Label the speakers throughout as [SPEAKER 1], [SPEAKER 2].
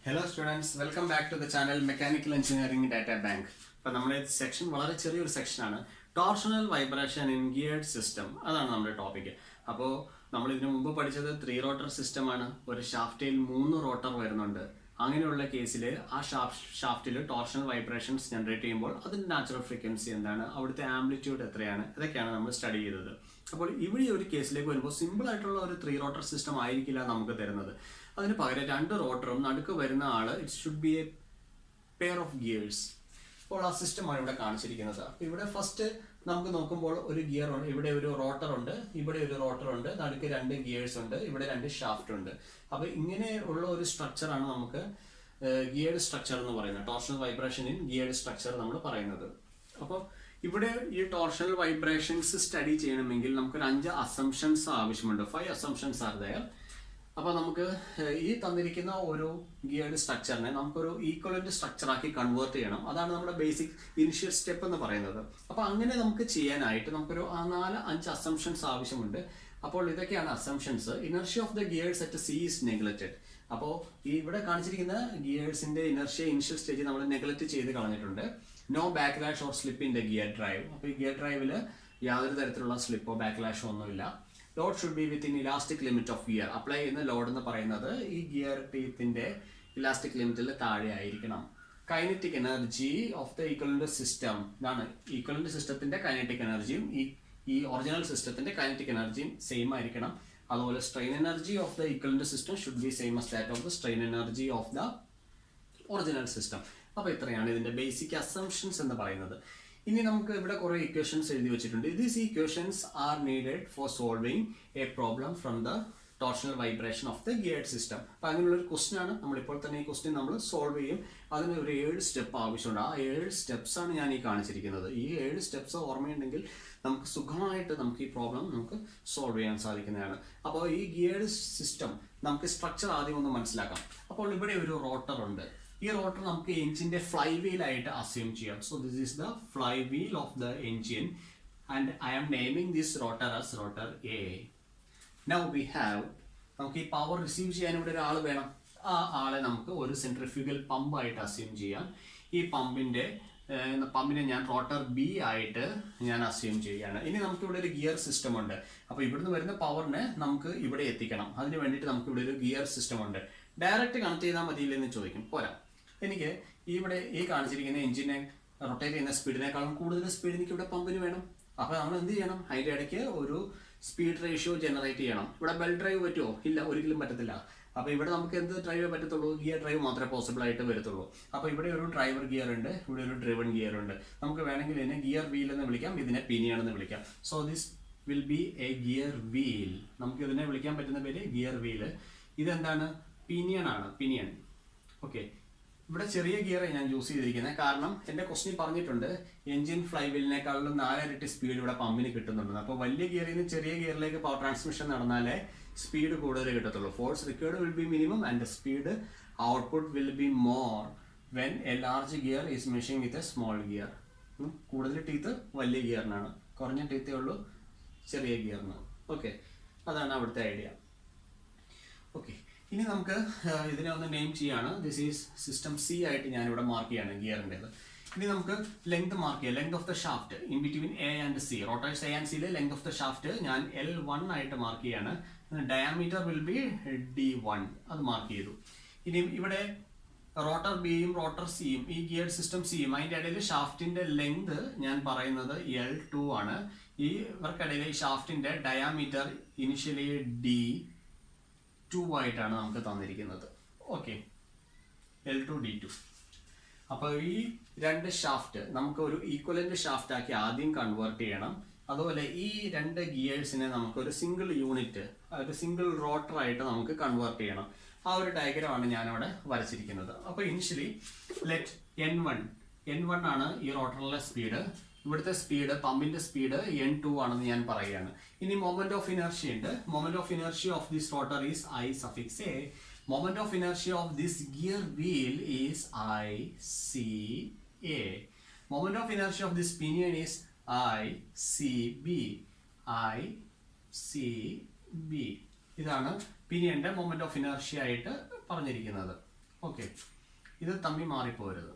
[SPEAKER 1] Hello students, welcome back to the channel Mechanical Engineering Data Bank. അപ്പോൾ നമ്മുടെ section വളരെ ചെറിയൊരു സെക്ഷനാണ്. Torsional vibration in geared system, അതാണ് നമ്മുടെ ടോപ്പിക്. അപ്പോൾ നമ്മൾ ഇതിനു മുമ്പ് പഠിച്ചത് 3 റോട്ടർ സിസ്റ്റം ആണ്. ഒരു ഷാഫ്റ്റിൽ 3 റോട്ടർ വരുന്നുണ്ട്. അങ്ങനെയുള്ള കേസിൽ ആ ഷാഫ്റ്റിൽ ടോർഷണൽ വൈബ്രേഷൻസ് ജനറേറ്റ് ചെയ്യുമ്പോൾ അതിൻ്റെ നാച്ചുറൽ ഫ്രീക്വൻസി എന്താണ്, അവിടുത്തെ ആംപ്ലിറ്റ്യൂഡ് എത്രയാണ്, ഇതൊക്കെയാണ് നമ്മൾ സ്റ്റഡി ചെയ്തത്. അപ്പോൾ ഇവിടെ ഒരു കേസിലേക്ക് വരുമ്പോൾ സിമ്പിൾ ആയിട്ടുള്ള ഒരു 3 റോട്ടർ സിസ്റ്റം ആയിരിക്കില്ല നമുക്ക് തരുന്നത്. അതിന് പകരം 2 റോട്ടറും നടുക്ക് വരുന്ന ആള് it should be A pair of gears. അപ്പോൾ ആ സിസ്റ്റമാണ് ഇവിടെ കാണിച്ചിരിക്കുന്നത്. അപ്പോൾ ഇവിടെ ഫസ്റ്റ് നമുക്ക് നോക്കുമ്പോൾ ഒരു ഗിയർ ഉണ്ട്, ഇവിടെ ഒരു റോട്ടർ ഉണ്ട്, ഇവിടെ ഒരു റോട്ടർ ഉണ്ട്, നടുക്ക് 2 ഗിയേഴ്സ് ഉണ്ട്, ഇവിടെ 2 ഷാഫ്റ്റ് ഉണ്ട്. അപ്പോൾ ഇങ്ങനെ ഉള്ള ഒരു സ്ട്രക്ചറാണ് നമുക്ക് ഗിയേർഡ് സ്ട്രക്ചർ എന്ന് പറയുന്നത്. Torsional vibration in geared structure നമ്മൾ പറയുന്നത്. അപ്പോൾ ഇവിടെ ഈ ടോർഷണൽ വൈബ്രേഷൻസ് സ്റ്റഡി ചെയ്യണമെങ്കിൽ നമുക്കൊരു 5 അസംഷൻസ് ആവശ്യമുണ്ട്. 5 അസംഷൻസ് ആർ ദയർ. അപ്പോൾ നമുക്ക് ഈ തന്നിരിക്കുന്ന ഒരു ഗിയർഡ് സ്ട്രക്ചറിനെ നമുക്കൊരു ഈക്വലന്റ് സ്ട്രക്ചറാക്കി കൺവേർട്ട് ചെയ്യണം. അതാണ് നമ്മുടെ ബേസിക് ഇനിഷ്യൽ സ്റ്റെപ്പ് എന്ന് പറയുന്നത്. അപ്പോൾ അങ്ങനെ നമുക്ക് ചെയ്യാനായിട്ട് നമുക്കൊരു 4-5 അസംഷൻസ് ആവശ്യമുണ്ട്. അപ്പോൾ ഇതൊക്കെയാണ് assumptions. Inertia of the gears at C is neglected. അപ്പോൾ ഈ ഇവിടെ കാണിച്ചിരിക്കുന്ന ഗിയേഴ്സിന്റെ ഇനർഷ്യ ഇനിഷ്യൽ സ്റ്റേജ് നമ്മൾ നെഗ്ലക്റ്റ് ചെയ്ത് കളഞ്ഞിട്ടുണ്ട്. No backlash or slip in the gear drive. അപ്പോൾ ഈ ഗിയർ ഡ്രൈവിൽ യാതൊരു തരത്തിലുള്ള സ്ലിപ്പോ ബാക്ക്ലാഷോ ഒന്നുമില്ല. Load should be within elastic limit of gear. Apply ചെയ്യുന്ന ലോഡ് എന്ന് പറയുന്നത് ഈ ഗിയർ ടീത്തിന്റെ ഇലാസ്റ്റിക് ലിമിറ്റിൽ താഴെ ആയിരിക്കണം. Kinetic energy of the equivalent system, ഇതാണ് ഈക്വലന്റ് സിസ്റ്റത്തിന്റെ കൈനറ്റിക് എനർജിയും ഈ ഒറിജിനൽ സിസ്റ്റത്തിന്റെ കൈനറ്റിക് എനർജിയും സെയിം ആയിരിക്കണം. അതുപോലെ strain energy of the equivalent system should be same as that of the strain energy of the original system. അപ്പോൾ ഇത്രയാണ് ഇതിന്റെ ബേസിക് അസംഷൻസ് എന്ന് പറയുന്നത്. ഇനി നമുക്ക് ഇവിടെ കുറെ ഇക്വേഷൻസ് എഴുതി വെച്ചിട്ടുണ്ട്. These equations R needed for solving A problem from the torsional vibration of the geared system. അപ്പം അങ്ങനെയുള്ള ഒരു ക്വസ്റ്റ്യൻ ആണ്. നമ്മളിപ്പോൾ തന്നെ ഈ ക്വസ്റ്റ്യൻ നമ്മൾ സോൾവ് ചെയ്യും. അതിന് ഒരു 7 സ്റ്റെപ്പ് ആവശ്യമുണ്ട്. ആ 7 സ്റ്റെപ്സ് ആണ് ഞാൻ ഈ കാണിച്ചിരിക്കുന്നത്. ഈ 7 സ്റ്റെപ്സ് ഓർമ്മയുണ്ടെങ്കിൽ നമുക്ക് സുഖമായിട്ട് നമുക്ക് ഈ പ്രോബ്ലം നമുക്ക് സോൾവ് ചെയ്യാൻ സാധിക്കുന്നതാണ്. അപ്പോൾ ഈ ഗിയർഡ് സിസ്റ്റം നമുക്ക് സ്ട്രക്ചർ ആദ്യം ഒന്ന് മനസ്സിലാക്കാം. അപ്പോൾ ഇവിടെ ഒരു റോട്ടർ ഉണ്ട്. ഈ റോട്ടർ നമുക്ക് എഞ്ചിന്റെ ഫ്ലൈ വീൽ ആയിട്ട് അസ്യൂം ചെയ്യാം. So this is the flywheel of the engine and I am naming this rotor as rotor A. Now we have, നമുക്ക് ഈ പവർ റിസീവ് ചെയ്യാൻ ഇവിടെ ഒരാൾ വേണം. ആ ആളെ നമുക്ക് ഒരു സെൻട്രിഫ്യൂഗൽ പമ്പ് ആയിട്ട് അസ്യൂം ചെയ്യാം. ഈ പമ്പിനെ ഞാൻ റോട്ടർ ബി ആയിട്ട് ഞാൻ അസ്യൂം ചെയ്യുകയാണ്. ഇനി നമുക്ക് ഇവിടെ ഒരു ഗിയർ സിസ്റ്റം ഉണ്ട്. അപ്പോൾ ഇവിടുന്ന് വരുന്ന പവറിനെ നമുക്ക് ഇവിടെ എത്തിക്കണം. അതിന് വേണ്ടിയിട്ട് നമുക്ക് ഇവിടെ ഒരു ഗിയർ സിസ്റ്റം ഉണ്ട്. ഡയറക്റ്റ് കണക്ട് ചെയ്താൽ മതിയില്ലെന്ന് ചോദിക്കും. പോരാ, എനിക്ക് ഇവിടെ ഈ കാണിച്ചിരിക്കുന്ന എഞ്ചിനെ റൊട്ടേറ്റ് ചെയ്യുന്ന സ്പീഡിനേക്കാളും കൂടുതൽ സ്പീഡ് എനിക്ക് ഇവിടെ പമ്പിന് വേണം. അപ്പോൾ നമ്മൾ എന്ത് ചെയ്യണം, അതിൻ്റെ ഇടയ്ക്ക് ഒരു സ്പീഡ് റേഷ്യോ ജനറേറ്റ് ചെയ്യണം. ഇവിടെ ബെൽറ്റ് ഡ്രൈവ് പറ്റുമോ? ഇല്ല, ഒരിക്കലും പറ്റത്തില്ല. അപ്പോൾ ഇവിടെ നമുക്ക് എന്ത് ഡ്രൈവേ പറ്റത്തുള്ളൂ? ഗിയർ ഡ്രൈവ് മാത്രമേ പോസിബിൾ ആയിട്ട് വരത്തുള്ളൂ. അപ്പോൾ ഇവിടെ ഒരു ഡ്രൈവർ ഗിയർ ഉണ്ട്, ഇവിടെ ഒരു ഡ്രിവൺ ഗിയർ ഉണ്ട്. നമുക്ക് വേണമെങ്കിൽ ഇതിനെ ഗിയർ വീൽ എന്ന് വിളിക്കാം, ഇതിനെ പിനിയൺ എന്ന് വിളിക്കാം. So this will be A gear wheel. നമുക്ക് ഇതിനെ വിളിക്കാൻ പറ്റുന്ന പേര് ഗിയർ വീല്. ഇതെന്താണ്? പിനിയൺ ആണ്, പിനിയൺ. ഓക്കെ, ഇവിടെ ചെറിയ ഗിയർ ഞാൻ യൂസ് ചെയ്തിരിക്കുന്നത് കാരണം എൻ്റെ ക്വസ്റ്റ്യൻ പറഞ്ഞിട്ടുണ്ട് എഞ്ചിൻ ഫ്ലൈ വീലിനേക്കാളും 4 ഇരട്ടി സ്പീഡ് ഇവിടെ പമ്പിന് കിട്ടുന്നുണ്ട്. അപ്പോൾ വലിയ ഗിയറിൽ നിന്ന് ചെറിയ ഗിയറിലേക്ക് പവർ ട്രാൻസ്മിഷൻ നടന്നാലേ സ്പീഡ് കൂടുതൽ കിട്ടത്തുള്ളൂ. Force required will be minimum and speed output will be more when A large gear is machine with a small gear. കൂടുതൽ ടീത്ത് വലിയ ഗിയറിനാണ്, കുറഞ്ഞ ടീത്തേ ഉള്ളൂ ചെറിയ ഗിയറിന്. ഓക്കെ, അതാണ് അവിടുത്തെ ഐഡിയ. ഓക്കെ, ഇനി നമുക്ക് ഇതിനെ ഒന്ന് നെയിം ചെയ്യാണ്. ദിസ് ഈസ് സിസ്റ്റം സി ആയിട്ട് ഞാനിവിടെ മാർക്ക് ചെയ്യാണ് ഗിയറിൻ്റെത്. ഇനി നമുക്ക് ലെങ്ത് മാർക്ക് ചെയ്യാം. Length of the shaft in between A and C. Rotors A and സിയിലെ ലെങ്ത് ഓഫ് ദ ഷാഫ്റ്റ് ഞാൻ L1 ആയിട്ട് മാർക്ക് ചെയ്യാണ്. ഡയാമീറ്റർ വിൽ ബി D1, അത് മാർക്ക് ചെയ്തു. ഇനി ഇവിടെ റോട്ടർ ബിയും റോട്ടർ സിയും ഈ ഗിയർ സിസ്റ്റം സിയും അതിൻ്റെ ഇടയിൽ ഷാഫ്റ്റിന്റെ ലെങ്ത് ഞാൻ പറയുന്നത് L2 ആണ്. ഈ ഇവർക്കിടയിൽ ഈ ഷാഫ്റ്റിന്റെ ഡയാമീറ്റർ ഇനിഷ്യലി D2 ആയിട്ടാണ് നമുക്ക് തന്നിരിക്കുന്നത്. Okay, L2 D2. അപ്പോൾ ഈ 2 ഷാഫ്റ്റ് നമുക്ക് ഒരു ഈക്വലന്റ് ഷാഫ്റ്റ് ആക്കി ആദ്യം കൺവേർട്ട് ചെയ്യണം. അതുപോലെ ഈ 2 ഗിയേഴ്സിനെ നമുക്ക് ഒരു സിംഗിൾ യൂണിറ്റ്, ഒരു സിംഗിൾ റോട്ടർ ആയിട്ട് നമുക്ക് കൺവേർട്ട് ചെയ്യണം. ആ ഒരു ഡയഗ്രമാണ് ഞാനവിടെ വരച്ചിരിക്കുന്നത്. അപ്പോൾ ഇനിഷ്യലി ലെറ്റ് N1 ആണ് ഈ റോട്ടറിലെ സ്പീഡ്. ഇവിടുത്തെ സ്പീഡ്, പമ്പിന്റെ സ്പീഡ് N2 ആണെന്ന് ഞാൻ പറയുകയാണ്. ഇനി മൊമെന്റ് ഓഫ് ഇനർഷ്യ ഉണ്ട്. Moment of inertia of this rotor is I suffix A. Moment of inertia of this gear wheel is ICA. Moment of inertia of this pinion is ICB. ICB. ഇതാണ് പിനിയന്റെ moment of inertia ആയിട്ട് പറഞ്ഞിരിക്കുന്നത്. Okay, ഇത് തമ്മിൽ മാറിപ്പോരുത്.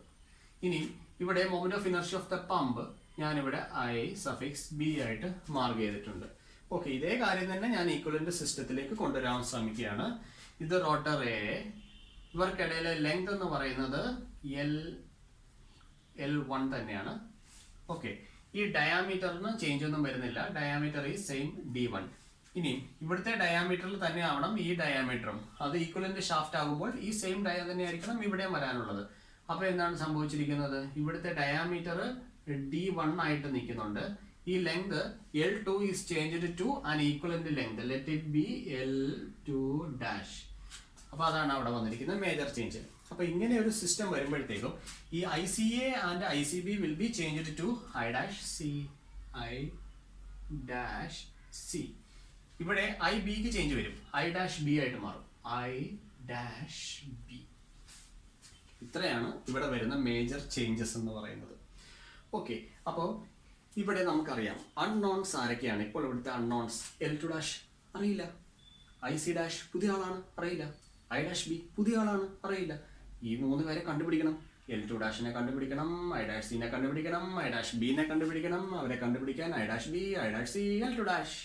[SPEAKER 1] ഇനി ഇവിടെ moment of inertia of the pump ഞാനിവിടെ I suffix B ആയിട്ട് mark ചെയ്തിട്ടുണ്ട്. ഓക്കെ, ഇതേ കാര്യം തന്നെ ഞാൻ ഈക്വലന്റ് സിസ്റ്റത്തിലേക്ക് കൊണ്ടുവരാൻ ശ്രമിക്കുകയാണ്. ഇത് റോട്ടർ എ, ഇവർക്കിടയിലെ ലെങ്ത് എന്ന് പറയുന്നത് L1 തന്നെയാണ്. ഓക്കെ, ഈ ഡയാമീറ്ററിന് ചേഞ്ച് ഒന്നും വരുന്നില്ല. ഡയാമീറ്റർ ഈ സെയിം D1. ഇനി ഇവിടുത്തെ ഡയാമീറ്ററിൽ തന്നെ ആവണം ഈ ഡയാമീറ്ററും. അത് ഈക്വലന്റ് ഷാഫ്റ്റ് ആകുമ്പോൾ ഈ സെയിം ഡയ തന്നെ ആയിരിക്കണം ഇവിടെയും വരാനുള്ളത്. അപ്പൊ എന്താണ് സംഭവിച്ചിരിക്കുന്നത്? ഇവിടുത്തെ ഡയാമീറ്റർ D1 ആയിട്ട് നിൽക്കുന്നുണ്ട്. ഈ length L2 is changed to an equivalent length. Let it be L2 dash. അപ്പൊ അതാണ് അവിടെ വന്നിരിക്കുന്നത് മേജർ ചേഞ്ച്. അപ്പൊ ഇങ്ങനെ ഒരു സിസ്റ്റം വരുമ്പോഴത്തേക്കും ഈ ICA and ICB will be changed to I dash C. ഇവിടെ IB ക്ക് ചേഞ്ച് വരും, I dash B ആയിട്ട് മാറും, I dash B. ഇത്രയാണ് ഇവിടെ വരുന്ന മേജർ ചേഞ്ചസ് എന്ന് പറയുന്നത്. ഓക്കെ, അപ്പോൾ ഇവിടെ നമുക്കറിയാം അൺനോൺസ് ആരൊക്കെയാണ്. ഇപ്പോൾ ഇവിടുത്തെ അൺനോൺസ് L2 dash അറിയില്ല, IC dash പുതിയ ആളാണ് അറിയില്ല, I dash B പുതിയ ആളാണ് അറിയില്ല. ഈ 3 പേരെ കണ്ടുപിടിക്കണം. L2 ഡാഷിനെ കണ്ടുപിടിക്കണം, I dash C നെ കണ്ടുപിടിക്കണം, I dash B നെ കണ്ടുപിടിക്കണം. അവരെ കണ്ടുപിടിക്കാൻ I dash B, I dash C, L2 dash.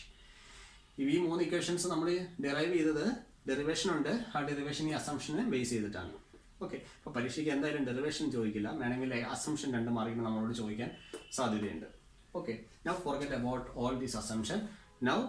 [SPEAKER 1] ഈ 3 ഇക്വേഷൻസ് നമ്മൾ ഡെറൈവ് ചെയ്തത് ഡെറിവേഷൻ ഉണ്ട്. ആ ഡെറിവേഷൻ ഈ അസംഷനെ ബേസ് ചെയ്തിട്ടാണ്. ഓക്കെ, അപ്പോൾ പരീക്ഷയ്ക്ക് എന്തായാലും ഡെറിവേഷൻ ചോദിക്കില്ല, വേണമെങ്കിൽ അസംഷൻ 2 മാർക്കിന് നമ്മളോട് ചോദിക്കാൻ സാധ്യതയുണ്ട്. Okay, now forget about all these assumption. Now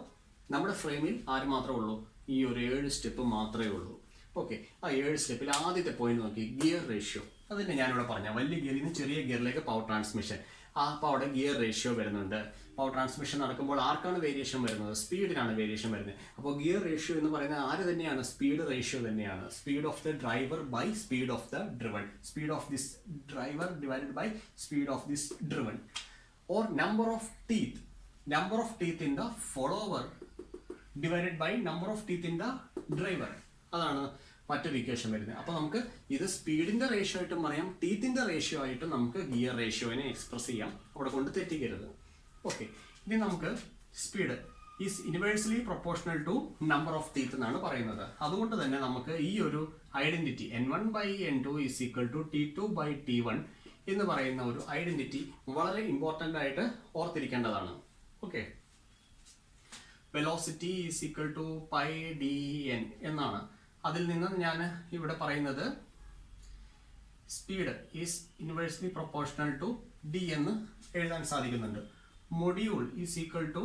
[SPEAKER 1] നമ്മുടെ ഫ്രെയിമിൽ ആര് മാത്രമേ ഉള്ളൂ? ഈ ഒരു 7 സ്റ്റെപ്പ് മാത്രമേ ഉള്ളൂ. ഓക്കെ, ആ 7 സ്റ്റെപ്പിൽ ആദ്യത്തെ പോയിന്റ് നോക്കി, ഗിയർ റേഷ്യോ. അതിൻ്റെ ഞാനിവിടെ പറഞ്ഞ വലിയ ഗിയറിൽ നിന്ന് ചെറിയ ഗിയറിലേക്ക് പവർ ട്രാൻസ്മിഷൻ. അപ്പോൾ അവിടെ ഗിയർ റേഷ്യോ വരുന്നുണ്ട്. പവർ ട്രാൻസ്മിഷൻ നടക്കുമ്പോൾ ആർക്കാണ് വേരിയേഷൻ വരുന്നത്? സ്പീഡിനാണ് വേരിയേഷൻ വരുന്നത്. അപ്പോൾ ഗിയർ റേഷ്യോ എന്ന് പറയുന്നത് ആര് തന്നെയാണ്? സ്പീഡ് റേഷ്യോ തന്നെയാണ്. Speed of the driver by speed of the driven. Speed of this driver divided by speed of this driven. Or number of teeth in the follower divided by number of teeth in the driver. അതാണ് മറ്റൊരു equation വരുന്നത്. അപ്പോൾ നമുക്ക് ഇത് സ്പീഡിന്റെ ratio ആയിട്ടും പറയാം, ടീത്തിന്റെ ratio ആയിട്ടും നമുക്ക് ഗിയർ റേഷ്യോനെ എക്സ്പ്രസ് ചെയ്യാം. അവിടെ കൊണ്ട് തെറ്റിക്കരുത്. ഓക്കെ, ഇനി നമുക്ക് speed is inversely proportional to number of teeth എന്നാണ് പറയുന്നത്. അതുകൊണ്ട് തന്നെ നമുക്ക് ഈ ഒരു identity N1 by N2 is equal to T2 by T1 എന്ന് പറയുന്ന ഒരു ഐഡന്റിറ്റി വളരെ ഇമ്പോർട്ടൻ്റ് ആയിട്ട് ഓർത്തിരിക്കേണ്ടതാണ്. Okay, velocity is equal to pi dN എന്നാണ്. അതിൽ നിന്ന് ഞാൻ ഇവിടെ പറയുന്നത് speed is inversely proportional to D എന്ന് എഴുതാൻ സാധിക്കുന്നുണ്ട്. Module is equal to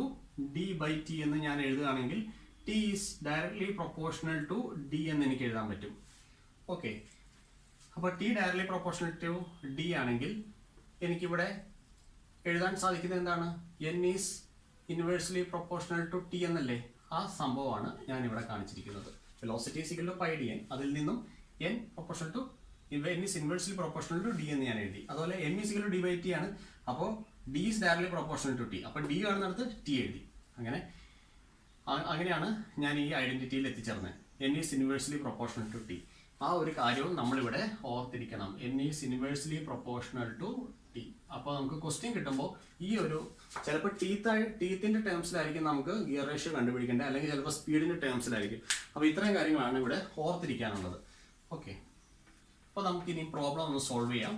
[SPEAKER 1] D by T എന്ന് ഞാൻ എഴുതുകയാണെങ്കിൽ T is directly proportional to D എന്ന് എനിക്ക് എഴുതാൻ പറ്റും. ഓക്കെ, അപ്പോൾ T directly proportional to D ആണെങ്കിൽ എനിക്കിവിടെ എഴുതാൻ സാധിക്കുന്നത് എന്താണ്? N is inversely proportional to T എന്നല്ലേ? ആ സംഭവമാണ് ഞാനിവിടെ കാണിച്ചിരിക്കുന്നത്. Velocity is equal to pi dN. അതിൽ നിന്നും N proportional to N is inversely proportional to D എന്ന് ഞാൻ എഴുതി. അതുപോലെ M is equal to D by T ആണ്. അപ്പോൾ D is directly proportional to T. അപ്പോൾ D ആണെന്നടുത്ത് T എഴുതി. അങ്ങനെയാണ് ഞാൻ ഈ ഐഡന്റിറ്റിയിൽ എത്തിച്ചേർന്നത്. N is inversely proportional to T. ആ ഒരു കാര്യവും നമ്മളിവിടെ ഓർത്തിരിക്കണം. N is inversely proportional to T. അപ്പോൾ നമുക്ക് ക്വസ്റ്റ്യൻ കിട്ടുമ്പോൾ ഈ ഒരു ചിലപ്പോൾ ടീത്തിന്റെ ടേംസിലായിരിക്കും നമുക്ക് ഗിയർ റേഷ്യോ കണ്ടുപിടിക്കേണ്ടത്, അല്ലെങ്കിൽ ചിലപ്പോൾ സ്പീഡിന്റെ ടേംസിലായിരിക്കും. അപ്പോൾ ഇത്രയും കാര്യങ്ങളാണ് ഇവിടെ ഓർത്തിരിക്കാനുള്ളത്. ഓക്കെ, അപ്പോൾ നമുക്ക് ഇനി പ്രോബ്ലം ഒന്ന് സോൾവ് ചെയ്യാം.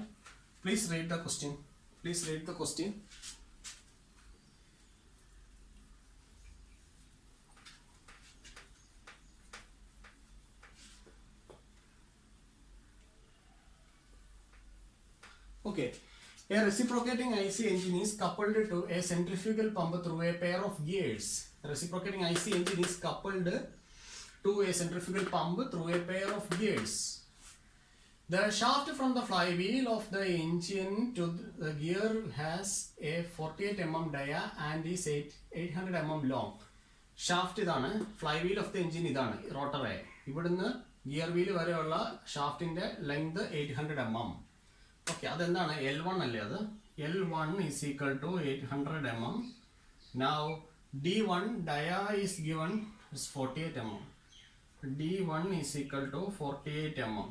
[SPEAKER 1] Please read the question. Okay, a reciprocating IC engine is coupled to a centrifugal pump through a pair of gears. A reciprocating IC engine is coupled to a centrifugal pump through a pair of gears. The shaft from the flywheel of the engine to the gear has a 48 mm dia and is 800 mm long. Shaft ഇതാണ്, flywheel of the engine ഇതാണ്, റോട്ടറെ. ഇവിടുന്ന് gear wheel വരെയുള്ള ഷാഫ്റ്റിന്റെ length 800 mm. Okay, അതെന്താണ്? L1 അല്ലേ? അത് L1 is equal to 800 mm. Now D1 dia is given is 48 mm. D1 is equal to 48 mm.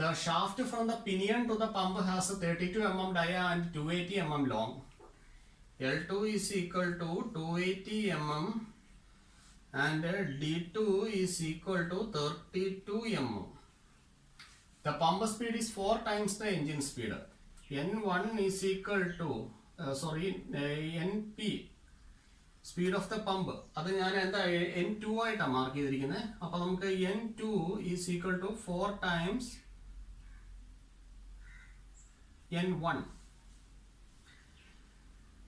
[SPEAKER 1] The shaft from the pinion to the pump has a 32 mm dia and 280 mm long. L2 is equal to 280 mm and D2 is equal to 32 mm. The pump speed is 4 times the engine speed. N1 is equal to NP, speed of the pump. അത് ഞാൻ എന്താ N2 ആയിട്ടാണ് mark ചെയ്തിരിക്കുന്നത്. അപ്പോൾ നമുക്ക് N2 is equal to 4 times N1.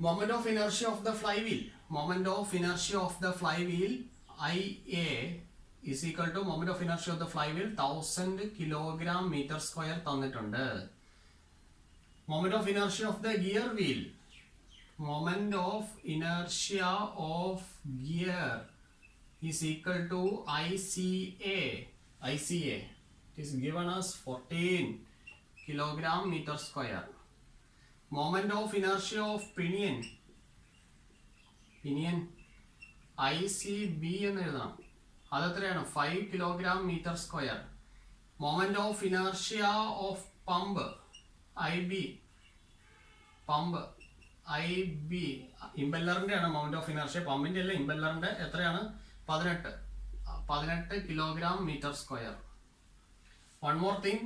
[SPEAKER 1] Moment of inertia of the flywheel. Moment of inertia of the flywheel IA is equal to moment of inertia of the flywheel 1000 kilogram meter square തന്നിട്ടുണ്ട്. Moment of inertia of the gear wheel. Moment of inertia of gear is equal to ICA. ICA it is given as 14 kilogram meter square. Moment of inertia of pinion ICB എന്ന് എഴുതണം. അതെത്രയാണ്? 5 kilogram meter square. Moment of inertia of pump IB ഇമ്പല്ലറിന്റെ ആണ് moment of inertia, പമ്പിന്റെ അല്ല ഇമ്പല്ലറിന്റെ. എത്രയാണ്? 18 kilogram meter square. One more thing,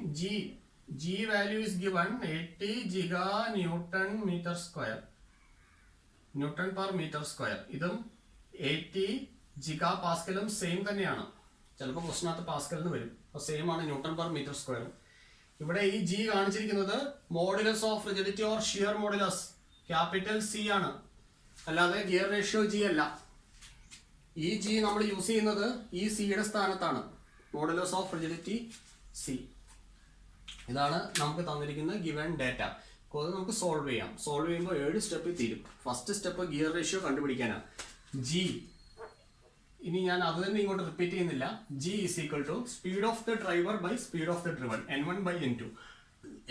[SPEAKER 1] G value is given 80 giga Newton meter square. Newton per meter square. ഇതും 80 giga പാസ്കലും same തന്നെയാണ്. ചിലപ്പോൾ ക്വസ്റ്റിനകത്ത് Pascal എന്ന് വരും. അപ്പോൾ same ആണ് ന്യൂട്ടൺ പെർ മീറ്റർ സ്ക്വയർ. ഇവിടെ ഈ ജി കാണിച്ചിരിക്കുന്നത് modulus of rigidity or shear modulus capital C ആണ്, അല്ലാതെ ഗിയർ റേഷ്യോ ജി അല്ല. ഈ ജി നമ്മൾ യൂസ് ചെയ്യുന്നത് ഈ സിയുടെ സ്ഥാനത്താണ്. Modulus of rigidity C. ഇതാണ് നമുക്ക് തന്നിരിക്കുന്ന ഗിവൺ ഡാറ്റ. അപ്പോൾ അത് നമുക്ക് സോൾവ് ചെയ്യാം. സോൾവ് ചെയ്യുമ്പോൾ 7 സ്റ്റെപ്പിൽ തീരും. ഫസ്റ്റ് സ്റ്റെപ്പ് ഗിയർ റേഷ്യോ കണ്ടുപിടിക്കാനാണ്. ജി, ഇനി ഞാൻ അത് തന്നെ ഇങ്ങോട്ട് റിപ്പീറ്റ് ചെയ്യുന്നില്ല. G is equal to speed of the driver by speed of the driven, N1 by N2.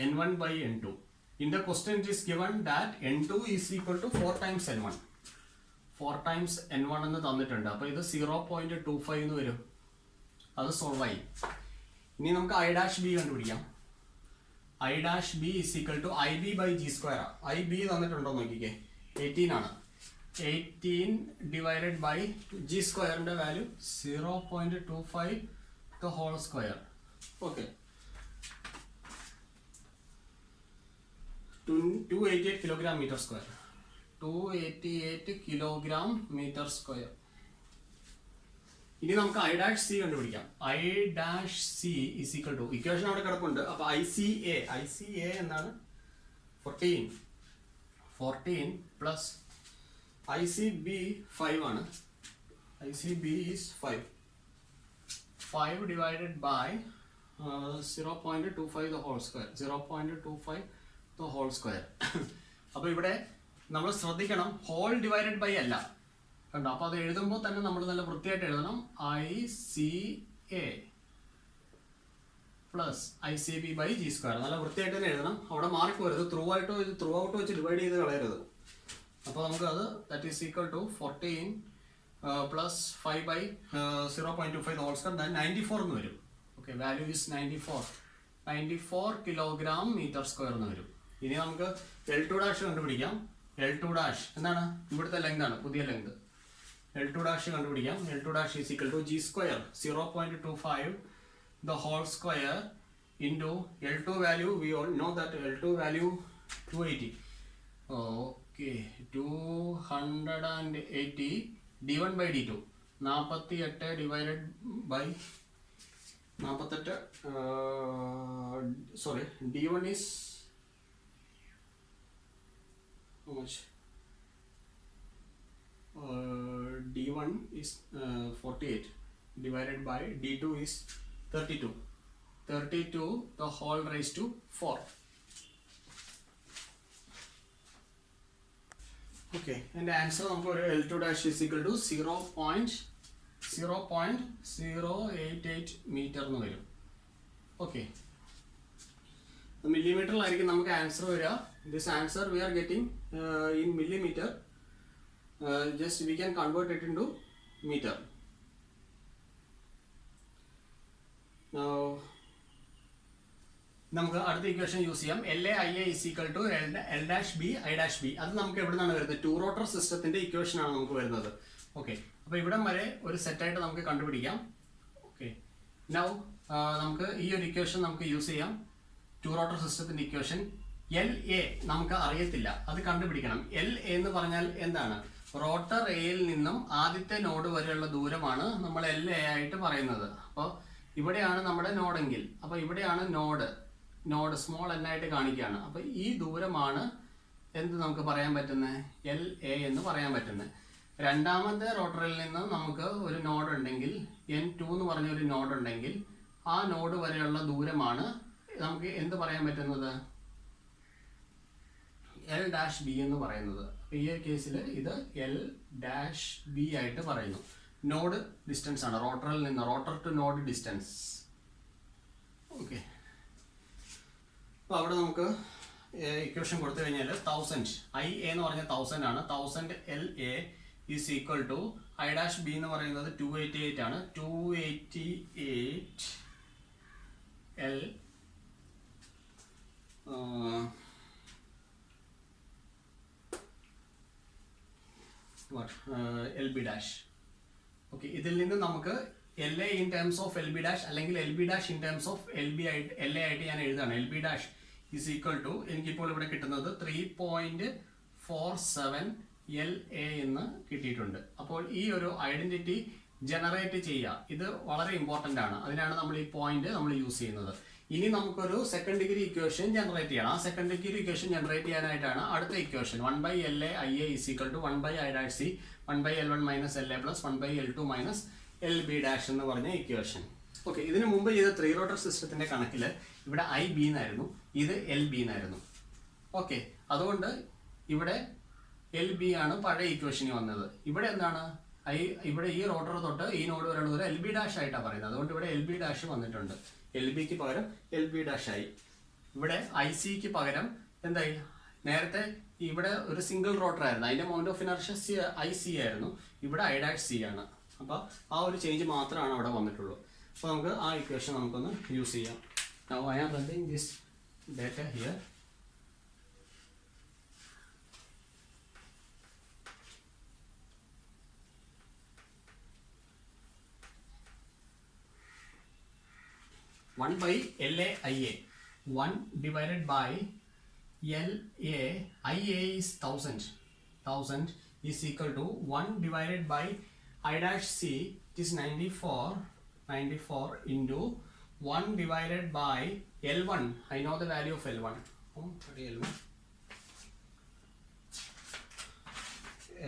[SPEAKER 1] N1 by N2. In the question it is given that N2 is equal to 4 times N1. 4 times N1 എന്ന് തന്നിട്ടുണ്ട്. അപ്പോൾ ഇത് 0.25 എന്ന് വരും. അത് solve ആയി. ഇനി നമുക്ക് I' B കണ്ടുപിടിക്കാം. I' B is equal to IB by G square. IB തന്നിട്ടുണ്ടോ നോക്കിക്കേ, 18 ആണ്. 18 divided by G square ന്റെ value 0.25 the whole square. Okay. 288 kilogram meter square. 288 kilogram meter square. ഇനി നമുക്ക് I' C കണ്ടുപിടിക്കാം. I' C is equal to, equation അവിടെ കിടപ്പുണ്ട്. അപ്പോൾ ICA എന്താണ്? 14 plus ICB 5 ആണ്. ICB is 5 divided by 0.25 the whole square. 0.25 the whole square. അപ്പോൾ ഇവിടെ നമ്മൾ ശ്രദ്ധിക്കണം, ഹോൾ ഡിവൈഡഡ് ബൈ അല്ല കണ്ടോ. അപ്പോൾ അത് എഴുതുമ്പോൾ തന്നെ നമ്മൾ നല്ല വൃത്തിയായിട്ട് എഴുതണം. ICA plus ICB by G square. നല്ല വൃത്തിയായിട്ട് തന്നെ എഴുതണം. അവിടെ മാർക്ക് വരുത്. ത്രൂ ഔട്ട് വെച്ച് ഡിവൈഡ് ചെയ്ത് കളയരുത്. അപ്പോൾ നമുക്ക് അത് that is equal to 14 plus 5 by 0.25 whole square, then 94 എന്ന് വരും. Okay, value is 94 kilogram metre square എന്ന് വരും. ഇനി നമുക്ക് L2' കണ്ടുപിടിക്കാം. L2' എന്താണ്? ഇവിടുത്തെ ലെങ്ത് ആണ്, പുതിയ ലെങ്ത്. L2' കണ്ടുപിടിക്കാം. L2' is equal to G square 0.25 the whole square into L2 value. We all know that L2 value 280. Okay, 280 D1 by D2. 48 divided by 48. Sorry, D1 is how much? D1 is 48 divided by D2 is 32 the whole raised to 4. Okay, and the answer നമുക്ക് L2' is equal to 0.088 meter എന്ന് വരും. Okay, മില്ലിമീറ്ററിലായിരിക്കും നമുക്ക് answer വരിക. This answer we are getting in millimetre. Just we can convert it into metre. നമുക്ക് അടുത്ത equation use ചെയ്യാം. LA is equal to L'(B) I'(B). അത് നമുക്ക് എവിടെ നിന്നാണ് വരുന്നത്? 2 റോട്ടർ സിസ്റ്റത്തിന്റെ ഇക്വേഷൻ ആണ് നമുക്ക് വരുന്നത്. ഓക്കെ, അപ്പോൾ ഇവിടം വരെ ഒരു സെറ്റായിട്ട് നമുക്ക് കണ്ടുപിടിക്കാം. ഓക്കെ, നൗ നമുക്ക് ഈ ഒരു ഇക്വേഷൻ നമുക്ക് യൂസ് ചെയ്യാം. ടു റോട്ടർ സിസ്റ്റത്തിന്റെ ഇക്വേഷൻ LA നമുക്ക് അറിയത്തില്ല, അത് കണ്ടുപിടിക്കണം. LA എന്ന് പറഞ്ഞാൽ എന്താണ്? റോട്ടർ എയിൽ നിന്നും ആദ്യത്തെ നോഡ് വരെയുള്ള ദൂരമാണ് നമ്മൾ LA ആയിട്ട് പറയുന്നത്. അപ്പോൾ ഇവിടെയാണ് നമ്മുടെ നോഡെങ്കിൽ, അപ്പോൾ ഇവിടെയാണ് നോഡ് സ്മോൾ n ആയിട്ട് കാണിക്കുകയാണ്. അപ്പോൾ ഈ ദൂരമാണ് എന്ത് നമുക്ക് പറയാൻ പറ്റുന്നത്? LA എന്ന് പറയാൻ പറ്റുന്നത്. രണ്ടാമത്തെ റോട്ടറിൽ നിന്ന് നമുക്ക് ഒരു നോഡ് ഉണ്ടെങ്കിൽ, N2 എന്ന് പറഞ്ഞ ഒരു നോഡ് ഉണ്ടെങ്കിൽ, ആ നോഡ് വരെയുള്ള ദൂരമാണ് നമുക്ക് എന്ത് പറയാൻ പറ്റുന്നത്? L-B എന്ന് പറയുന്നത്. ഈ കേസിൽ ഇത് L-B ആയിട്ട് പറയുന്നു. നോഡ് ഡിസ്റ്റൻസ് ആണ്, rotor to node distance. Okay, അപ്പോൾ അവിടെ നമുക്ക് ഇക്വേഷൻ കൊടുത്തു കഴിഞ്ഞാൽ 1000 IA എന്ന് പറഞ്ഞ 1000 ആണ്. 1000 LA is equal to I-B എന്ന് പറയുന്നത് 288 ആണ്. 288 LB dash. ഓക്കെ, ഇതിൽ നിന്ന് നമുക്ക് LA in terms of LB dash അല്ലെങ്കിൽ LB dash in terms of LA ആയിട്ട് ഞാൻ എഴുതാണ്. LB dash is equal to, എനിക്കിപ്പോൾ ഇവിടെ കിട്ടുന്നത് 3.47 LA എന്ന് കിട്ടിയിട്ടുണ്ട്. അപ്പോൾ ഈ ഒരു ഐഡന്റിറ്റി ജനറേറ്റ് ചെയ്യുക, ഇത് വളരെ ഇമ്പോർട്ടൻ്റ് ആണ്. അതിനാണ് നമ്മൾ ഈ പോയിന്റ് നമ്മൾ യൂസ് ചെയ്യുന്നത്. ഇനി നമുക്കൊരു സെക്കൻഡ് ഡിഗ്രി ഇക്വേഷൻ ജനറേറ്റ് ചെയ്യണം. ആ സെക്കൻഡ് ഡിഗ്രി ഇക്വേഷൻ ജനറേറ്റ് ചെയ്യാനായിട്ടാണ് അടുത്ത equation 1/LA IA is equal to 1/I-C 1/L1 minus LA plus 1/L2 minus LB dash എന്ന് പറഞ്ഞ ഇക്വേഷൻ. ഓക്കെ, ഇതിനു മുമ്പ് ചെയ്ത 3 റോട്ടർ സിസ്റ്റത്തിന്റെ കണക്കിൽ ഇവിടെ IB എന്നായിരുന്നു, ഇത് LB എന്നായിരുന്നു. ഓക്കെ, അതുകൊണ്ട് ഇവിടെ LB ആണ് പഴയ ഇക്വേഷനിൽ വന്നത്. ഇവിടെ എന്താണ്? ഇവിടെ ഈ റോട്ടർ തൊട്ട് ഈ നോഡ് വരെയുള്ള ഒരു LB dash ആയിട്ടാണ് പറയുന്നത്. അതുകൊണ്ട് ഇവിടെ LB dash വന്നിട്ടുണ്ട്. LBക്ക് പകരം LB dash ആയി. ഇവിടെ ICക്ക് പകരം എന്തായി? നേരത്തെ ഇവിടെ ഒരു സിംഗിൾ റോട്ടർ ആയിരുന്നു, അതിന്റെ മൗണ്ട് ഓഫ് ഇനർഷ്യ IC ആയിരുന്നു. ഇവിടെ I-C ആണ്. അപ്പോൾ ആ ഒരു ചേഞ്ച് മാത്രമാണ് അവിടെ വന്നിട്ടുള്ളൂ. അപ്പോൾ നമുക്ക് ആ ഇക്വേഷൻ നമുക്കൊന്ന് യൂസ് ചെയ്യാം. Now I am running this data here. One by LA IA. 1 divided by LA IA is 1000. 1000 is equal to 1 divided by I-C, it is 94 into 1 divided by L1. I know the value of L1.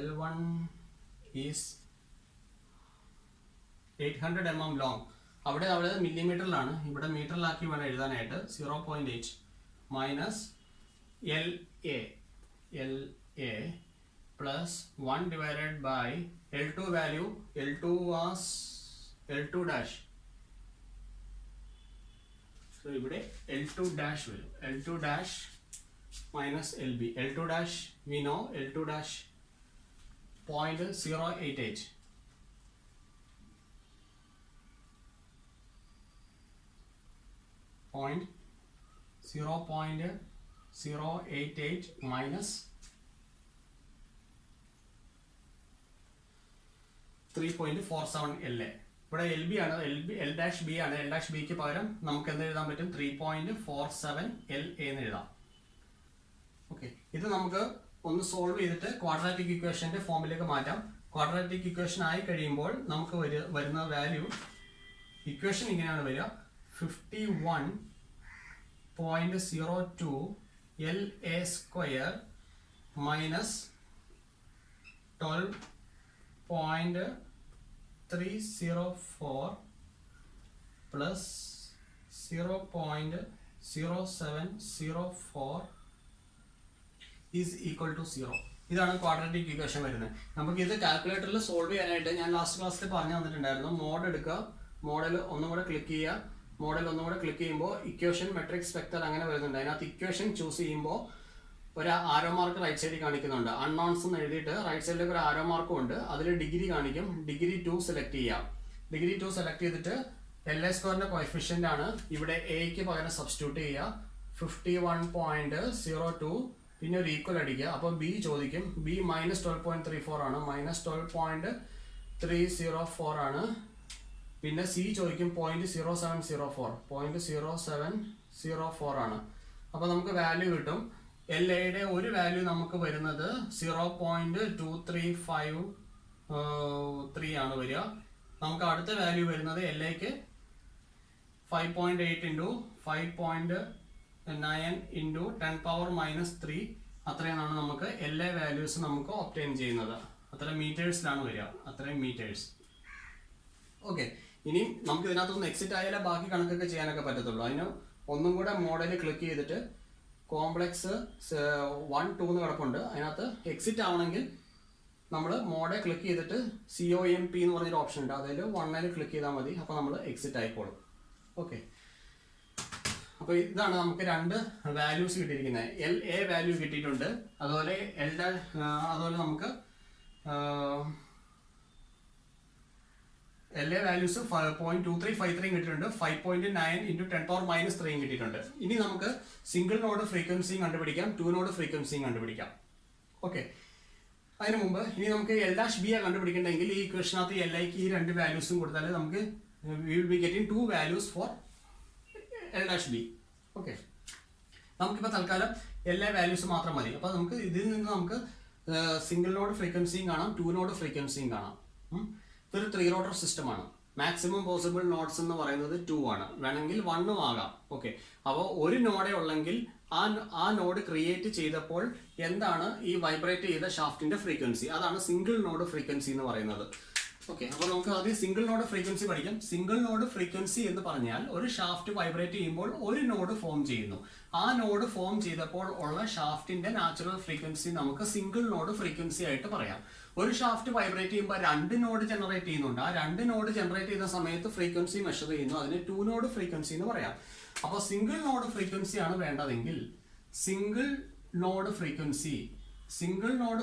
[SPEAKER 1] L1 is 800 mm long. അവിടെ മില്ലിമീറ്ററിലാണ്, ഇവിടെ മീറ്ററിലാക്കി വേണം എഴുതാനായിട്ട്. 0.8 minus LA plus 1 divided by L2 value. L2 was L2 dash. So ഇവിടെ L2 dash വരും. L2 dash minus LB. L2 dash we know, L2 dash 0.088. Point 0.088 minus 3.47 LA. ഇവിടെ LB ആണ്, L-B ആണ്. L-Bക്ക് പകരം നമുക്ക് എന്ത് എഴുതാൻ പറ്റും? 3.47 LA എന്ന് എഴുതാം. ഓക്കെ, ഇത് നമുക്ക് ഒന്ന് സോൾവ് ചെയ്തിട്ട് ക്വാഡ്രാറ്റിക് ഇക്വേഷന്റെ ഫോമിലേക്ക് മാറ്റാം. ക്വാഡ്രാറ്റിക് ഇക്വേഷൻ ആയി കഴിയുമ്പോൾ നമുക്ക് വരുന്ന വാല്യൂ, ഇക്വേഷൻ ഇങ്ങനെയാണ് വരിക: 51.02 LA square minus 12.304 plus 0.0704 is equal to 0. ഇതാണ് ക്വാഡ്രാറ്റിക് ഇക്വേഷൻ വരുന്നത്. നമുക്ക് ഇത് കാൽക്കുലേറ്ററിൽ സോൾവ് ചെയ്യാനായിട്ട് ഞാൻ ലാസ്റ്റ് ക്ലാസ്സിൽ പറഞ്ഞു തന്നിട്ടുണ്ടായിരുന്നു. മോഡ് എടുക്കുക, മോഡൽ ഒന്നും കൂടെ ക്ലിക്ക് ചെയ്യുക. മോഡൽ ഒന്നും കൂടെ ക്ലിക്ക് ചെയ്യുമ്പോൾ ഇക്വേഷൻ മെട്രിക്സ് വെക്ടർ അങ്ങനെ വരുന്നുണ്ട്. അതിനകത്ത് ഇക്വേഷൻ ചൂസ് ചെയ്യുമ്പോൾ ഒരു ആരോ മാർക്ക് റൈറ്റ് സൈഡിൽ കാണിക്കുന്നുണ്ട്. അൺനോൺസ് എന്ന് എഴുതിയിട്ട് റൈറ്റ് സൈഡിലേക്ക് ഒരു ആരോ മാർക്കും ഉണ്ട്. അതിൽ ഡിഗ്രി കാണിക്കും. ഡിഗ്രി 2 സെലക്ട് ചെയ്യാം. ഡിഗ്രി 2 സെലക്ട് ചെയ്തിട്ട് LA സ്ക്വയറിന്റെ കോഎഫിഷ്യന്റ് ആണ് ഇവിടെ എക്ക് പകരം സബ്സ്റ്റിറ്റ്യൂട്ട് ചെയ്യുക. 51.02 പിന്നെ ഒരു ഈക്വൽ അടിക്കുക. അപ്പോൾ ബി ചോദിക്കും. ബി -12.34 ആണ്. -12.304 ആണ്. പിന്നെ സി ചോദിക്കും 0.0704 ആണ്. അപ്പോൾ നമുക്ക് വാല്യൂ കിട്ടും. എൽ എയുടെ ഒരു വാല്യൂ നമുക്ക് വരുന്നത് 0.2353 ആണ് വരിക. നമുക്ക് അടുത്ത വാല്യൂ വരുന്നത് എൽ എക്ക് 5.8 ഇൻറ്റു 5.9 ഇൻറ്റു 10⁻³ അത്രയാണ് നമുക്ക് എല്ലാ വാല്യൂസ് നമുക്ക് ഒബ്റ്റെയിൻ ചെയ്യുന്നത്. അത്ര മീറ്റേഴ്സിലാണ് വരിക, അത്രയും മീറ്റേഴ്സ്. ഓക്കെ, ഇനി നമുക്ക് ഇതിനകത്തൊന്ന് എക്സിറ്റ് ആയാലേ ബാക്കി കണക്കൊക്കെ ചെയ്യാനൊക്കെ പറ്റത്തുള്ളൂ. അതിന് ഒന്നും കൂടെ മോഡൽ ക്ലിക്ക് ചെയ്തിട്ട് കോംപ്ലക്സ് 1, 2 എന്ന് കിടപ്പുണ്ട്. അതിനകത്ത് എക്സിറ്റ് ആവണമെങ്കിൽ നമ്മൾ മോഡൽ ക്ലിക്ക് ചെയ്തിട്ട് COMP എന്ന് പറഞ്ഞൊരു ഓപ്ഷൻ ഉണ്ട്, അതിൽ 1 ക്ലിക്ക് ചെയ്താൽ മതി. അപ്പോൾ നമ്മൾ എക്സിറ്റ് ആയിക്കോളും. ഓക്കെ, അപ്പോൾ ഇതാണ് നമുക്ക് രണ്ട് വാല്യൂസ് കിട്ടിയിരിക്കുന്നത്. LA വാല്യൂ കിട്ടിയിട്ടുണ്ട്, അതുപോലെ അതുപോലെ നമുക്ക് LA വാല്യൂസ് 0.2353 കിട്ടിയിട്ടുണ്ട്, 5.9 ഇൻറ്റു 10⁻³ കിട്ടിയിട്ടുണ്ട്. ഇനി നമുക്ക് സിംഗിൾ നോഡ് ഫ്രീക്വൻസിയും കണ്ടുപിടിക്കാം, 2 നോഡ് ഫ്രീക്വൻസിയും കണ്ടുപിടിക്കാം. ഓക്കെ, അതിന് മുമ്പ് ഇനി നമുക്ക് L'(B) കണ്ടുപിടിക്കണമെങ്കിൽ ഈ ഇക്വേഷനകത്ത് LAക്ക് ഈ രണ്ട് വാല്യൂസും കൊടുത്താൽ നമുക്ക് we will be getting 2 values for L'(B). Okay, നമുക്കിപ്പോൾ തൽക്കാലം LA വാല്യൂസ് മാത്രം മതി. അപ്പോൾ നമുക്ക് ഇതിൽ നിന്ന് നമുക്ക് സിംഗിൾ നോഡ് ഫ്രീക്വൻസിയും കാണാം, 2 നോഡ് ഫ്രീക്വൻസിയും കാണാം. ഇതൊരു 3 റോട്ടർ സിസ്റ്റമാണ്. മാക്സിമം പോസിബിൾ നോഡ്സ് എന്ന് പറയുന്നത് 2 ആണ്, വേണമെങ്കിൽ 1 ആകാം. ഓക്കെ, അപ്പോൾ ഒരു നോഡേ ഉള്ളെങ്കിൽ ആ നോഡ് ക്രിയേറ്റ് ചെയ്തപ്പോൾ എന്താണ് ഈ വൈബ്രേറ്റ് ചെയ്ത ഷാഫ്റ്റിന്റെ ഫ്രീക്വൻസി, അതാണ് സിംഗിൾ നോഡ് ഫ്രീക്വൻസി എന്ന് പറയുന്നത്. ഓക്കെ, അപ്പോൾ നമുക്ക് ആദ്യം സിംഗിൾ നോഡ് ഫ്രീക്വൻസി പഠിക്കാം. സിംഗിൾ നോഡ് ഫ്രീക്വൻസി എന്ന് പറഞ്ഞാൽ ഒരു ഷാഫ്റ്റ് വൈബ്രേറ്റ് ചെയ്യുമ്പോൾ ഒരു നോഡ് ഫോം ചെയ്യുന്നു. ആ നോഡ് ഫോം ചെയ്തപ്പോൾ ഉള്ള ഷാഫ്റ്റിന്റെ നാച്ചുറൽ ഫ്രീക്വൻസി നമുക്ക് സിംഗിൾ നോഡ് ഫ്രീക്വൻസി ആയിട്ട് പറയാം. ഒരു ഷാഫ്റ്റ് വൈബ്രേറ്റ് ചെയ്യുമ്പോൾ 2 നോഡ് ജനറേറ്റ് ചെയ്യുന്നുണ്ട്. ആ 2 നോഡ് ജനറേറ്റ് ചെയ്യുന്ന സമയത്ത് ഫ്രീക്വൻസി മെഷർ ചെയ്യുന്നു, അതിന് 2 നോഡ് ഫ്രീക്വൻസി എന്ന് പറയാം. അപ്പോൾ സിംഗിൾ നോഡ് ഫ്രീക്വൻസി ആണ് വേണ്ടതെങ്കിൽ സിംഗിൾ നോഡ്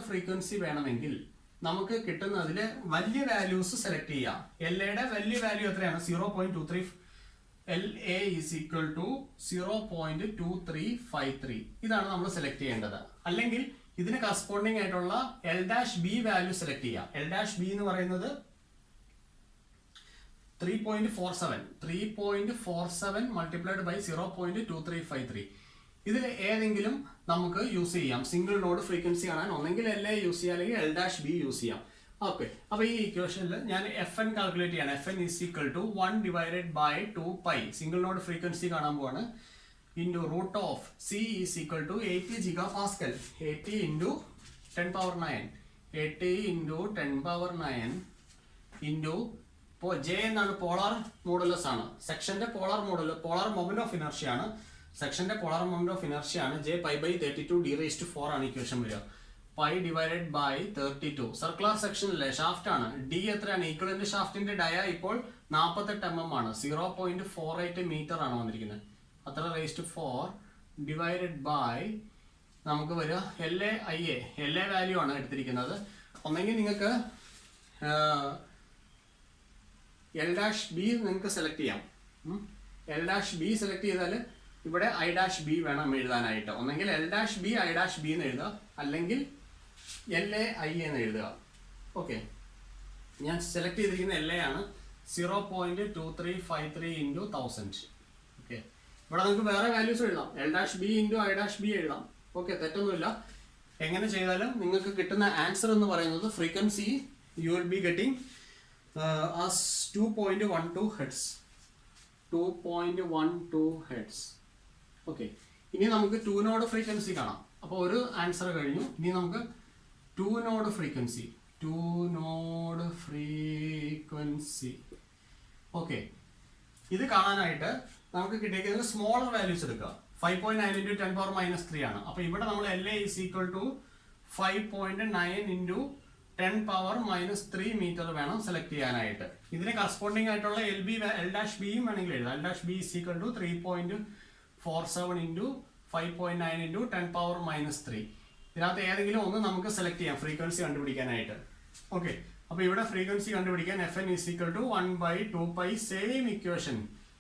[SPEAKER 1] ഫ്രീക്വൻസി വേണമെങ്കിൽ നമുക്ക് കിട്ടുന്നതിൽ വലിയ വാല്യൂസ് സെലക്ട് ചെയ്യാം. LAയുടെ വലിയ വാല്യൂ എത്രയാണ്? 0.23. LA is equal to 0.2353. ഇതാണ് നമ്മൾ സെലക്ട് ചെയ്യേണ്ടത്. അല്ലെങ്കിൽ ഇതിന് കറസ്പോണ്ടിങ് ആയിട്ടുള്ള L'(B) വാല്യൂ സെലക്ട് ചെയ്യാം. L'(B) എന്ന് പറയുന്നത് 3.47 മൾട്ടിപ്ലൈഡ് ബൈ 0.2353. ഇതിൽ ഏതെങ്കിലും നമുക്ക് യൂസ് ചെയ്യാം. സിംഗിൾ നോഡ് ഫ്രീക്വൻസി കാണാൻ ഒന്നെങ്കിൽ LA യൂസ് ചെയ്യാം, അല്ലെങ്കിൽ L'(B) യൂസ് ചെയ്യാം. ഓക്കെ, അപ്പോൾ ഈ ഇക്വേഷനിൽ ഞാൻ FN കാൽക്കുലേറ്റ് ചെയ്യാണ്. FN is equal to 1/2π single node frequency കാണാൻ പോവാണ്. Into root of C is equal to 80 GPa, 80 into 10⁻9, 80 into 10⁻9 into ഇപ്പോൾ J എന്നാണ് പോളാർ മോഡുലസ് ആണ്. സെക്ഷന്റെ പോളാർ മൊമെന്റ് ഓഫ് ഇനർഷ്യ ആണ്. സെക്ഷന്റെ പോളാർ മൊമെന്റ് ഓഫ് ഇനർഷ്യ ആണ്. J π/32 d⁴ ആണ് ഇക്വേഷൻ വരിക. π/32. സർക്കുലർ സെക്ഷനിലെ ഷാഫ്റ്റ് ആണ്. D എത്രയാണ്? ഈക്വലന്റ് ഷാഫ്റ്റിന്റെ ഡയ ഇപ്പോൾ 48 mm ആണ്. 0.48 മീറ്റർ ആണ് വന്നിരിക്കുന്നത്. അത്ര ⁴ ഡിവൈഡഡ് ബൈ നമുക്ക് വരിക LA വാല്യൂ ആണ് എടുത്തിരിക്കുന്നത്. ഒന്നെങ്കിൽ നിങ്ങൾക്ക് L'(B) നിങ്ങൾക്ക് സെലക്ട് ചെയ്യാം. L'(B) സെലക്ട് ചെയ്താൽ ഇവിടെ I'(B) വേണം എഴുതാനായിട്ട്. ഒന്നെങ്കിൽ L'(B) I'(B) എന്ന് എഴുതുക, അല്ലെങ്കിൽ LA എന്ന് എഴുതുക. ഓക്കെ, ഞാൻ സെലക്ട് ചെയ്തിരിക്കുന്ന LA ആണ്. 0.2353 ഇൻറ്റു 1000. ഓക്കെ, ഇവിടെ നമുക്ക് വേറെ വാല്യൂസ് എഴുതാം. L'(B) ഇൻറ്റു I'(B) എഴുതാം. ഓക്കെ, തെറ്റൊന്നുമില്ല. എങ്ങനെ ചെയ്താലും നിങ്ങൾക്ക് കിട്ടുന്ന ആൻസർ എന്ന് പറയുന്നത് frequency you will be getting as 2.12 hertz. 2.12 hertz. Okay, ഇനി നമുക്ക് 2 നോഡ് ഫ്രീക്വൻസി കാണാം. അപ്പോൾ ഒരു ആൻസർ കഴിഞ്ഞു. ഇനി നമുക്ക് 2 നോഡ് ഫ്രീക്വൻസി. ഓക്കെ, ഇത് കാണാനായിട്ട് നമുക്ക് കിട്ടിയിരിക്കുന്നത് സ്മോളർ വാല്യൂസ് എടുക്കുക. 5.9 ഇൻറ്റു 10⁻³ ആണ്. അപ്പോൾ ഇവിടെ നമ്മൾ LA is equal to 5.9 into 10⁻³ metre വേണം സെലക്ട് ചെയ്യാനായിട്ട്. ഇതിന് കറസ്പോണ്ടിങ് ആയിട്ടുള്ള L'(B) വേണമെങ്കിൽ എഴുതാം. L'(B) is equal to 3.47 into 5.9 into 10⁻³ ഇതിനകത്ത് ഏതെങ്കിലും ഒന്ന് നമുക്ക് സെലക്ട് ചെയ്യാം ഫ്രീക്വൻസി കണ്ടുപിടിക്കാനായിട്ട്. ഓക്കെ, അപ്പോൾ ഇവിടെ ഫ്രീക്വൻസി കണ്ടുപിടിക്കാൻ FN is equal to 1/2π.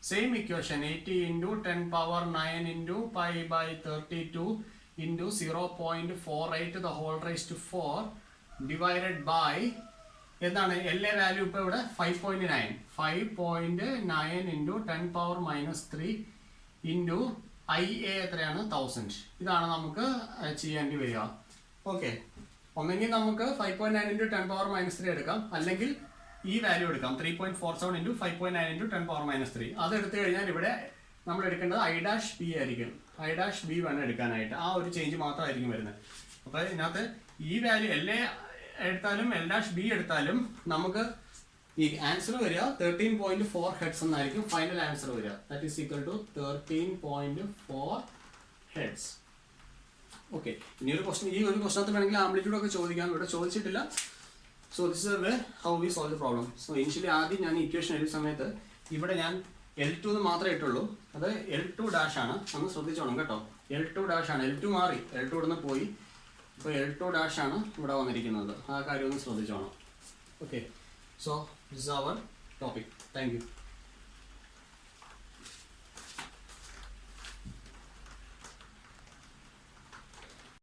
[SPEAKER 1] Same equation 80 into 10⁻9 into π/32 into 0.48 4 divided by എന്താണ് എൽ എ വാല്യൂ ഇപ്പോൾ ഇവിടെ 5.9 ഇൻറ്റു 10⁻³ ഇൻറ്റു ഐ എ എത്രയാണ് 1000. ഇതാണ് നമുക്ക് ചെയ്യേണ്ടി വരിക. ഓക്കെ, ഒന്നെങ്കിൽ നമുക്ക് 5.9 ഇൻറ്റു 10⁻³ എടുക്കാം, അല്ലെങ്കിൽ ഈ വാല്യൂ എടുക്കാം 3.47 ഇൻറ്റു 5.9 ഇൻറ്റു 10⁻³. അത് എടുത്തു കഴിഞ്ഞാൽ ഇവിടെ നമ്മൾ എടുക്കേണ്ടത് I'(B) ആയിരിക്കും. I'(B) വേണം എടുക്കാനായിട്ട്. ആ ഒരു ചേഞ്ച് മാത്രമായിരിക്കും വരുന്നത്. അപ്പോൾ ഇതിനകത്ത് ഈ വാല്യൂ എൽ എ എടുത്താലും L'(B) എടുത്താലും നമുക്ക് ഈ ആൻസർ വരിക 13.4 ഹെഡ്സ് എന്നായിരിക്കും ഫൈനൽ ആൻസർ വരിക. That is equal to 13.4 heads. Okay, ഇനി ഒരു ക്വസ്റ്റൻ, ഈ ഒരു ക്വസ്റ്റനകത്ത് വേണമെങ്കിൽ ആംപ്ലിറ്റ്യൂഡ് ഒക്കെ ചോദിക്കാം, ഇവിടെ ചോദിച്ചിട്ടില്ല. So this is way how we solve the problem. So initially ആദ്യം ഞാൻ ഇക്വേഷൻ എഴുതിയ സമയത്ത് ഇവിടെ ഞാൻ L2 എന്ന് മാത്രമേ ഇട്ടുള്ളൂ. അത് L2 ഡാഷ് ആണ്, ഒന്ന് ശ്രദ്ധിച്ചോണം കേട്ടോ. L2 ഡാഷ് ആണ്, L2 മാറി, L2 ഇവിടുന്ന് പോയി, ഇപ്പോൾ L2 ഡാഷ് ആണ് ഇവിടെ വന്നിരിക്കുന്നത്. ആ കാര്യം ഒന്ന് ശ്രദ്ധിച്ചോണം. Okay, so this is our topic. Thank U.